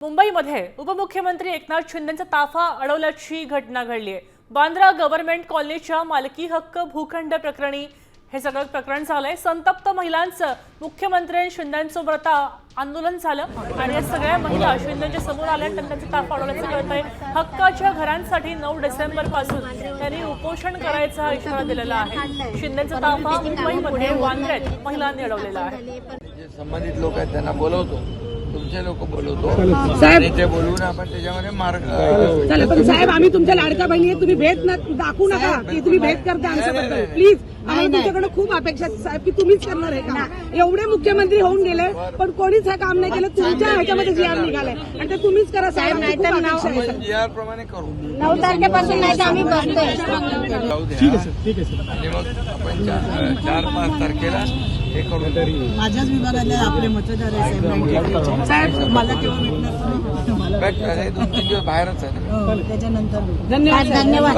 मुंबईमध्ये उपमुख्यमंत्री एकनाथ शिंदेंचा ताफा अडवल्याची घटना घडली आहे। बांद्रा गव्हर्नमेंट कॉलनीच्या मालकी हक्क भूखंड प्रकरणी हे सगळं प्रकरण झालंय। संतप्त महिलांचं मुख्यमंत्री शिंदेंसोबत आंदोलन झालं आणि या सगळ्या महिला शिंदेंच्या समोर आल्या, त्यांचा ताफा अडवल्याचं कळतंय। हक्काच्या घरांसाठी 9 डिसेंबर पासून त्यांनी उपोषण करायचा इशारा दिलेला आहे। शिंदेंचा ताफा मुंबईमध्ये वांद्र्यात महिलांनी अडवलेला आहे। संबंधित लोक आहेत त्यांना बोलवतो, तुमचे लोक बोलवतो साहेब, ते बोलवून आपण त्याच्यामध्ये मार्ग चालेल। पण साहेब, आम्ही तुमच्या लाडक्या बहिणी आहे, तुम्ही भेट दाखवू नका की तुम्ही भेट करता आमच्याबद्दल, प्लीज। आम्हाला तुमच्याकडे खूप अपेक्षा आहेत साहेब की तुम्हीच करणार आहे का। एवढे मुख्यमंत्री होऊन गेले पण कोणीच हे काम नाही केलं। तुमच्या ह्याच्यामध्ये जी आर निघाले आणि ते तुम्हीच करा साहेब, नाही तर GR प्रमाणे करू। 9 तारखेपासून नाही तर आम्ही बसतोय। ठीक आहे सर। आणि मग आपण 4-5 तारखेला हे करू। माझ्याच विभागातले आपले मतदार आहे साहेब, मला केव्हा भेटणार? 2-3 दिवस बाहेरच आहे। त्याच्यानंतर धन्यवाद। धन्यवाद।